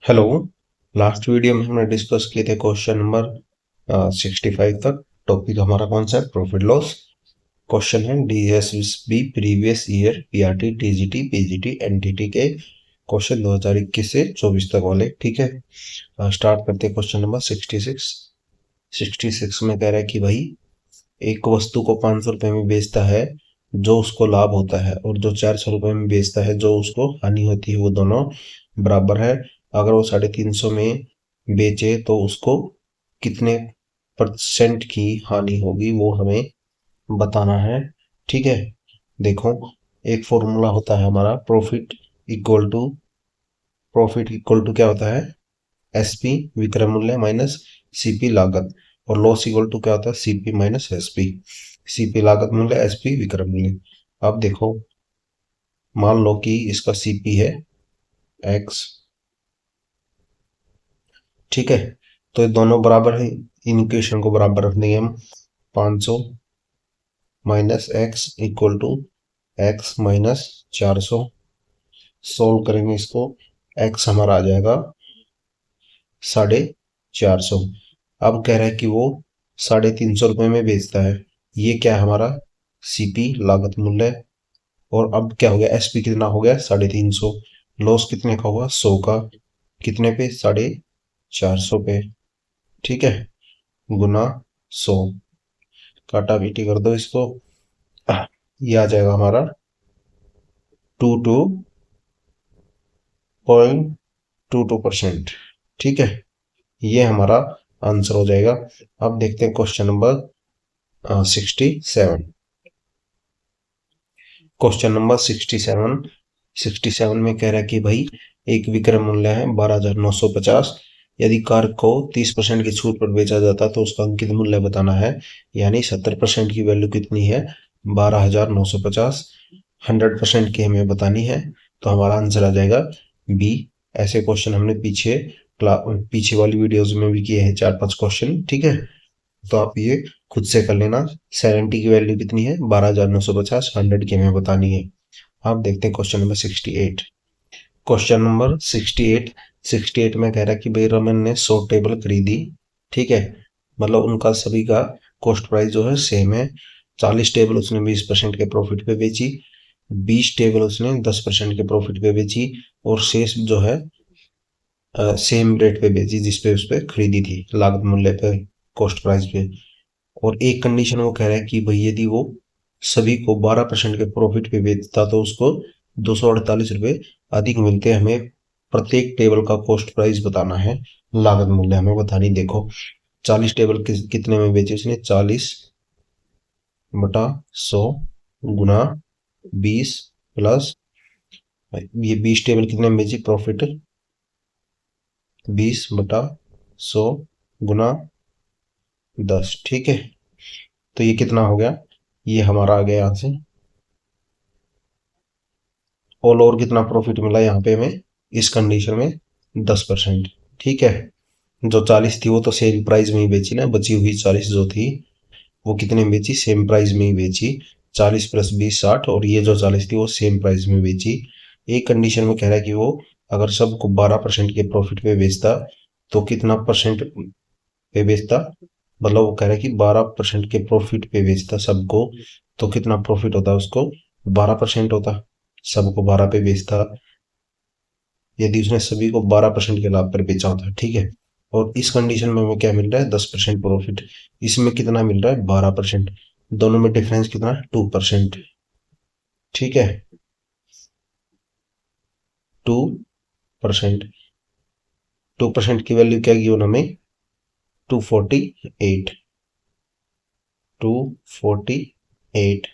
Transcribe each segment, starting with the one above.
Hello. Last video में हमने discuss किए थे क्वेश्चन नंबर 65 तक। टॉपिक हमारा कौन सा है? Profit loss. क्वेश्चन है DSB previous year PRT TGT PGT NTT के क्वेश्चन 2021 से 24 तक वाले। ठीक है, स्टार्ट करते हैं। क्वेश्चन नंबर 66 में कह रहा है कि भाई एक वस्तु को 500 रुपये में बेचता है जो उसको लाभ होता है, और जो 400 रुपये में बेचता है जो उसको हानि होती है, वो दोनों बराबर है। अगर वो 350 में बेचे तो उसको कितने परसेंट की हानि होगी वो हमें बताना है। ठीक है, देखो, एक फॉर्मूला होता है हमारा प्रॉफिट इक्वल टू क्या होता है? एसपी विक्रय मूल्य माइनस सीपी लागत, और लॉस इक्वल टू क्या होता है? CP minus SP. सीपी लागत मूल्य, एसपी विक्रय मूल्य। अब देखो, मान लो कि इसका सीपी है एक्स। ठीक है, तो ये दोनों बराबर है, इन इक्वेशन को बराबर रख देंगे हम। 500 minus x equal to x minus 400। Solve करेंगे इसको, एक्स हमारा आ जाएगा 450। अब कह रहा है कि वो 350 रुपये में बेचता है। ये क्या है हमारा? सीपी लागत मूल्य। और अब क्या हो गया? एसपी कितना हो गया? 350। लॉस कितने का हुआ? 100 का। कितने पे? 450 पे। ठीक है, गुना 100, काटा पीटी कर दो इसको। ये आ जाएगा हमारा 22.22%। ठीक है, ये हमारा आंसर हो जाएगा। अब देखते हैं क्वेश्चन नंबर 67। क्वेश्चन नंबर 67 में कह रहा है कि भाई एक विक्रय मूल्य है 12,950। यदि कार को 30% की छूट पर बेचा जाता तो उसका अंकित मूल्य बताना है। यानी 70% की वैल्यू कितनी है? 12,950। 100% की हमें बतानी है, तो हमारा आंसर आ जाएगा बी। ऐसे क्वेश्चन हमने पीछे वाली वीडियोज में भी किए हैं, 4-5 क्वेश्चन। ठीक है, तो आप ये खुद से कर लेना। 70 की वैल्यू कितनी है? 12,950। 100 की हमें बतानी है। आप देखते हैं क्वेश्चन नंबर 68। क्वेश्चन नंबर 68 में कह रहा है कि भाई रमन ने 100 टेबल खरीदी। ठीक है, मतलब उनका सभी का कॉस्ट प्राइस जो है सेम है। 40 टेबल उसने 20% के प्रॉफिट पे बेची, 20 टेबल उसने 10% के प्रॉफिट पे बेची, और शेष जो है सेम रेट पे बेची जिस पे उस पे खरीदी थी, लागत मूल्य पे, कॉस्ट प्राइस पे। और एक कंडीशन वो कह रहा है कि भाई यदि वो सभी को 12% के प्रॉफिट पे बेचता तो उसको 248 रुपये अधिक मिलते। हमें प्रत्येक टेबल का कॉस्ट प्राइस बताना है, लागत मूल्य हमें बतानी। देखो, 40 टेबल कितने में बेची उसने? 40/100 गुना 20 प्लस, ये 20 टेबल कितने में बेची? प्रॉफिट 20/100 गुना 10। ठीक है, तो ये कितना हो गया? ये हमारा आ गया यहाँ से। ऑल ओवर कितना प्रॉफिट मिला यहाँ पे हमें इस कंडीशन में? 10%। ठीक है, जो 40 थी वो तो सेम प्राइस में ही बेची ना, बची हुई 40 जो थी वो कितने में बेची? सेम प्राइस में ही बेची। 40 प्लस 20 60, और ये जो 40 थी वो सेम प्राइस में बेची। एक कंडीशन में कह रहा है कि वो अगर सबको 12% के प्रॉफिट पे बेचता तो कितना परसेंट पे बेचता? मतलब वो कह रहा है कि 12% के प्रॉफिट पे बेचता सबको, तो कितना प्रॉफिट होता उसको? 12% होता। सबको 12 पे बेचता यदि उसने सभी को 12% के लाभ पर बेचा होता। ठीक है, और इस कंडीशन में हमें क्या मिल रहा है? 10% प्रॉफिट। इसमें कितना मिल रहा है? 12%। दोनों में डिफरेंस कितना है? 2%। ठीक है, 2%। 2% की वैल्यू क्या गिवन हमें? 248। 248।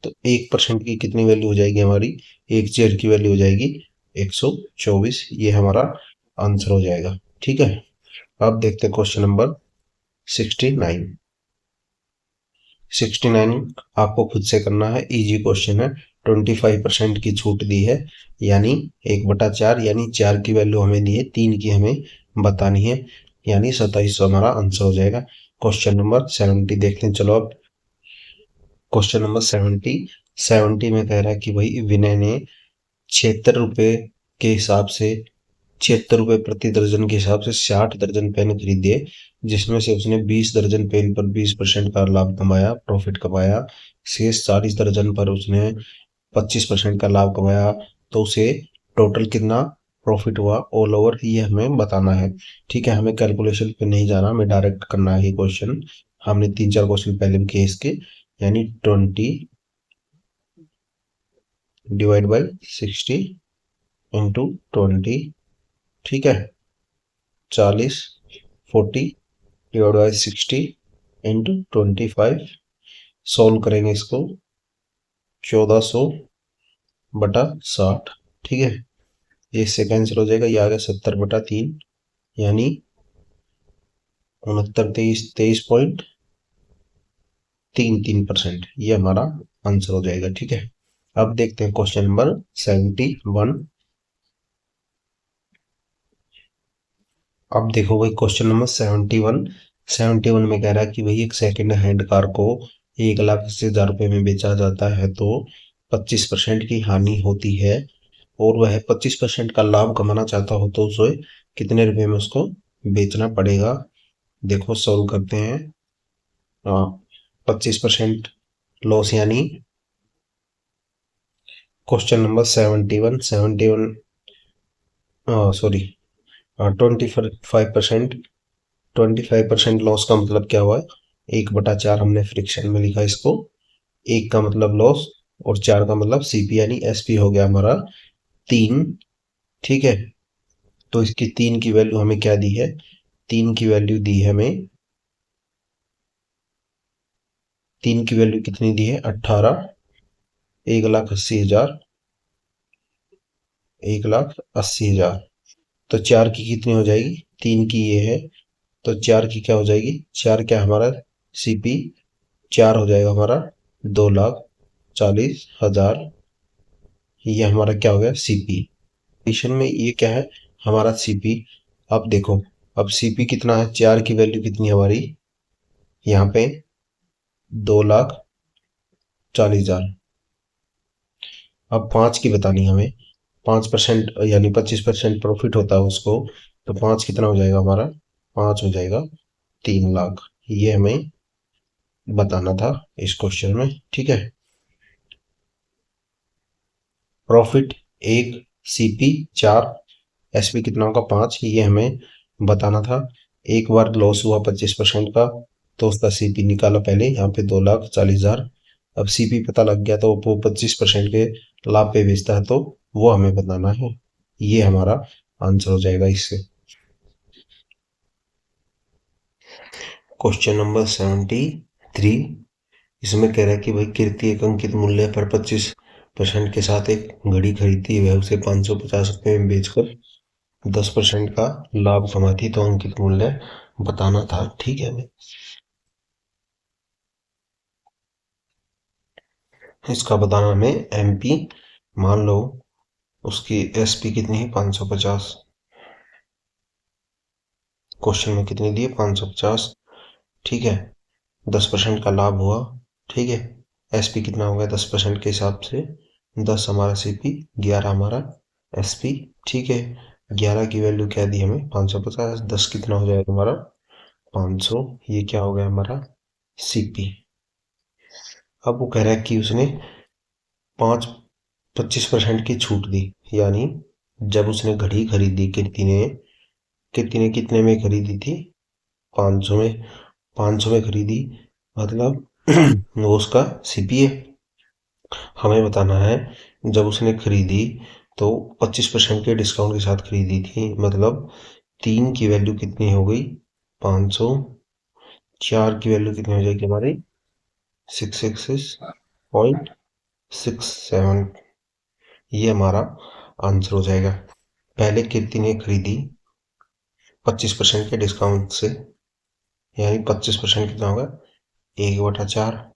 तो 1% की कितनी वैल्यू हो जाएगी हमारी? एक चेयर की वैल्यू हो जाएगी 124। ये हमारा आंसर हो जाएगा। ठीक है, अब देखते हैं क्वेश्चन नंबर 69। 69 आपको खुद से करना है, इजी क्वेश्चन है। 25% की छूट दी है, यानी 1/4, यानी 4 की वैल्यू हमें दी है, 3 की हमें बतानी है, यानी 2700 हमारा आंसर हो जाएगा। क्वेश्चन नंबर 70 देखते हैं। चलो अब क्वेश्चन नंबर 70 में कह रहा है कि भाई विनय ने 76 रुपये के हिसाब से ₹76 प्रति दर्जन के हिसाब से 60 दर्जन पेन खरीदे, जिसमें से उसने 20 दर्जन पेन पर 20% का लाभ कमाया, प्रॉफिट कमाया। शेष 40 दर्जन पर उसने 25% का लाभ कमाया, तो उसे टोटल कितना प्रॉफिट हुआ ऑल ओवर, ये हमें बताना है। ठीक है, हमें कैलकुलेशन पे नहीं जाना, हमें डायरेक्ट करना है ये क्वेश्चन। हमने 3-4 क्वेश्चन पहले भी किए इसके, यानी 20 डिवाइड बाई 60 इंटू 20, ठीक है, 40, 40 डिवाइड बाई 60 इंटू 25, सोल्व करेंगे इसको, 1400 बटा 60, ठीक है। ये इससे कैंसिल हो जाएगा, ये आ गया 70 बटा 3, यानी 69, 23.33%, ये हमारा आंसर हो जाएगा। ठीक है, अब देखते हैं क्वेश्चन नंबर 71। अब देखो भाई क्वेश्चन नंबर 71 में कह रहा है कि भाई एक सेकेंड हैंड कार को 1,80,000 रुपये में बेचा जाता है तो 25% की हानि होती है, और वह 25% का लाभ कमाना चाहता हो तो उसे कितने रुपए में उसको बेचना पड़ेगा। देखो सॉल्व करते हैं। 25% लॉस, यानी क्वेश्चन नंबर 71 सॉरी 25% लॉस का मतलब क्या हुआ है, 1/4 हमने फ्रिक्शन में लिखा इसको, 1 का मतलब लॉस और 4 का मतलब सीपी, यानी एसपी हो गया हमारा 3। ठीक है, तो इसकी 3 की वैल्यू हमें क्या दी है, 3 की वैल्यू दी है हमें, 3 की वैल्यू कितनी दी है, 18, 1,80,000, 1,80,000। तो 4 की कितनी हो जाएगी, 3 की ये है, तो 4 की क्या हो जाएगी, 4 क्या हमारा सीपी, 4 हो जाएगा हमारा 2,40,000, ये हमारा क्या हो गया सीपी। क्वेश्चन में ये क्या है, हमारा सीपी। अब देखो, अब सीपी कितना है, 4 की वैल्यू कितनी है हमारी यहाँ पे, 2,40,000। अब 5 की बतानी हमें, 5% यानी 25% प्रॉफिट होता है उसको, तो 5 कितना हो जाएगा हमारा, 5 हो जाएगा 3 लाख, ये हमें बताना था इस क्वेश्चन में। ठीक है, प्रॉफिट 1, सीपी 4, एसपी कितना होगा 5, ये हमें बताना था। एक बार लॉस हुआ 25% का, तो उसका सीपी निकाला पहले यहाँ पे 2,40,000। अब सीपी पता लग गया तो वो 25% के लाभ पे बेचता है, तो वो हमें बताना है, ये हमारा आंसर हो जाएगा इससे। क्वेश्चन नंबर 73, इसमें कह रहा है कि भाई कीर्ति एक अंकित मूल्य पर 25% के साथ एक घड़ी खरीदती है, वह उसे 550 रुपये में बेचकर 10% का लाभ कमाती, तो अंकित मूल्य बताना था। ठीक है, हमें इसका बताना, हमें एमपी मान लो उसकी एसपी कितनी है 550, क्वेश्चन में कितनी दी है 550। ठीक है, 10% का लाभ हुआ। ठीक है, एसपी कितना हो गया 10% के हिसाब से, 10 हमारा सीपी, 11 हमारा एसपी। ठीक है, 11 की वैल्यू क्या दी हमें 550, 10 कितना हो जाएगा हमारा 500, ये क्या हो गया हमारा सीपी। अब वो कह रहा है कि उसने 25% की छूट दी, यानी जब उसने घड़ी खरीदी कीर्ति ने कितने में खरीदी थी, 500 में, 500 में खरीदी, मतलब वो उसका सीपी है। हमें बताना है जब उसने खरीदी तो 25% के डिस्काउंट के साथ खरीदी थी, मतलब 3 की वैल्यू कितनी हो गई 500, 4 की वैल्यू कितनी हो जाएगी हमारी 666.67, ये हमारा आंसर हो जाएगा। पहले कीर्ति ने खरीदी 25% के डिस्काउंट से, यानी 25% कितना होगा 1/4,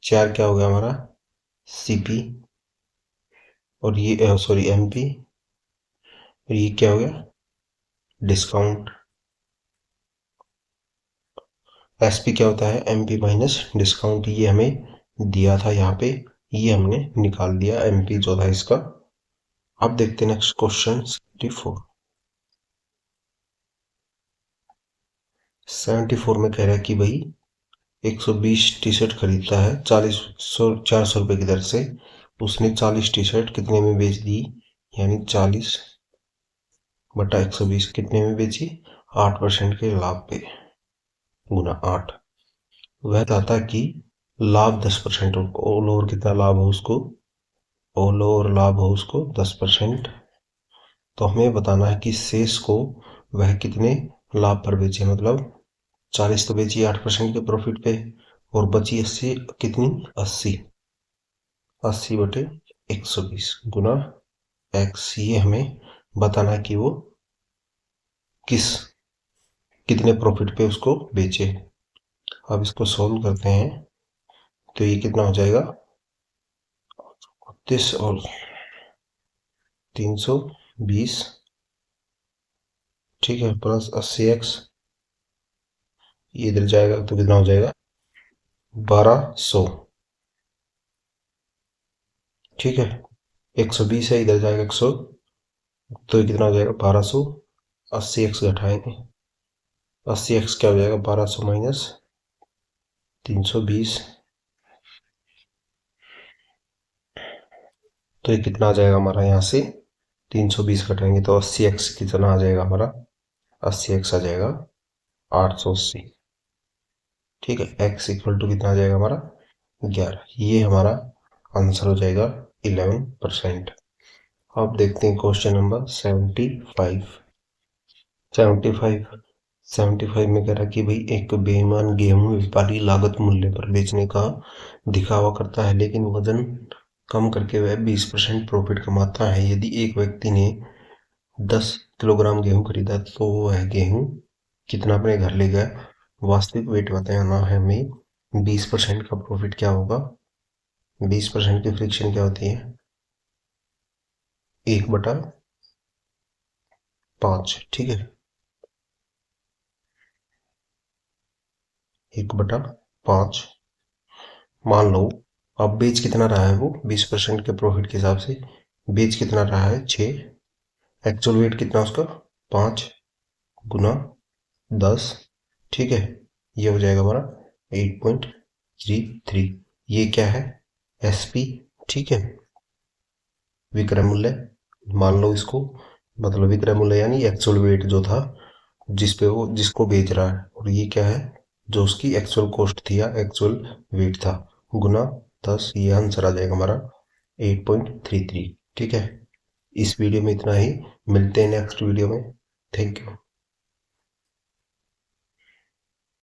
4 क्या हो गया हमारा सीपी, और ये सॉरी एमपी, और ये क्या हो गया डिस्काउंट। एसपी क्या होता है एमपी माइनस डिस्काउंट, ये हमें दिया था यहाँ पे, ये हमने निकाल दिया, एमपी जो था इसका। अब देखते हैं नेक्स्ट क्वेश्चन 74। 74 में कह रहा है कि भाई 120 टी शर्ट खरीदता है 400 रुपए की दर से। उसने 40 टी शर्ट कितने में बेच दी, यानी 40/120 कितने में बेची, 8% के लाभ पे, गुना 8। वह चाहता कि लाभ 10% हो, ऑल ओवर कितना लाभ हो उसको, ऑल ओवर लाभ हो उसको 10%। तो हमें बताना है कि शेष को वह कितने लाभ पर बेचे, मतलब 40 तो बेची 8% के प्रॉफिट पे, और बची 80 कितनी, 80, 80/120 गुना x। ये हमें बताना है कि वो कितने प्रॉफिट पे उसको बेचे। अब इसको सॉल्व करते हैं तो ये कितना हो जाएगा, 32 और 320, ठीक है, प्लस 80x, ये इधर जाएगा तो कितना हो जाएगा, 1200, ठीक है। 120 है, इधर जाएगा 100, तो ये कितना हो जाएगा 1200। 80x घटाएंगे, 80x क्या हो जाएगा, 1200 माइनस 320, तो ये कितना आ जाएगा हमारा, यहाँ से 320 घटाएंगे तो 80x कितना आ जाएगा हमारा, 80x आ जाएगा 880, ठीक है। x इक्वल टू कितना आ जाएगा हमारा, 11। ये हमारा आंसर हो जाएगा 11%। अब देखते हैं क्वेश्चन नंबर 75। 75 में कह रहा कि भाई एक बेईमान गेहूं व्यापारी लागत मूल्य पर बेचने का दिखावा करता है, लेकिन वजन कम करके वह 20% प्रॉफिट कमाता है। यदि एक व्यक्ति ने 10 किलोग्राम गेहूं खरीदा तो वह गेहूं कितना अपने घर ले गया, वास्तविक वेट बताना है हमें। 20% का प्रॉफिट क्या होगा, 20% की फ्रिक्शन क्या होती है, 1/5, ठीक है, 1/5। मान लो अब बेच कितना रहा है वो, 20% के प्रॉफिट के हिसाब से बेच कितना रहा है, 6। एक्चुअल वेट कितना उसका, 5 गुना 10, ठीक है। ये हो जाएगा हमारा 8.33। ये क्या है, SP, ठीक है, विक्रय मूल्य। मान लो इसको, मतलब विक्रय मूल्य यानी एक्चुअल वेट जो था जिस पे वो जिसको बेच रहा है, और ये क्या है, जो उसकी एक्चुअल कॉस्ट थी या एक्चुअल वेट था, गुना 10। ये आंसर आ जाएगा हमारा 8.33, ठीक है। इस वीडियो में इतना ही, मिलते हैं नेक्स्ट वीडियो में। Thank you.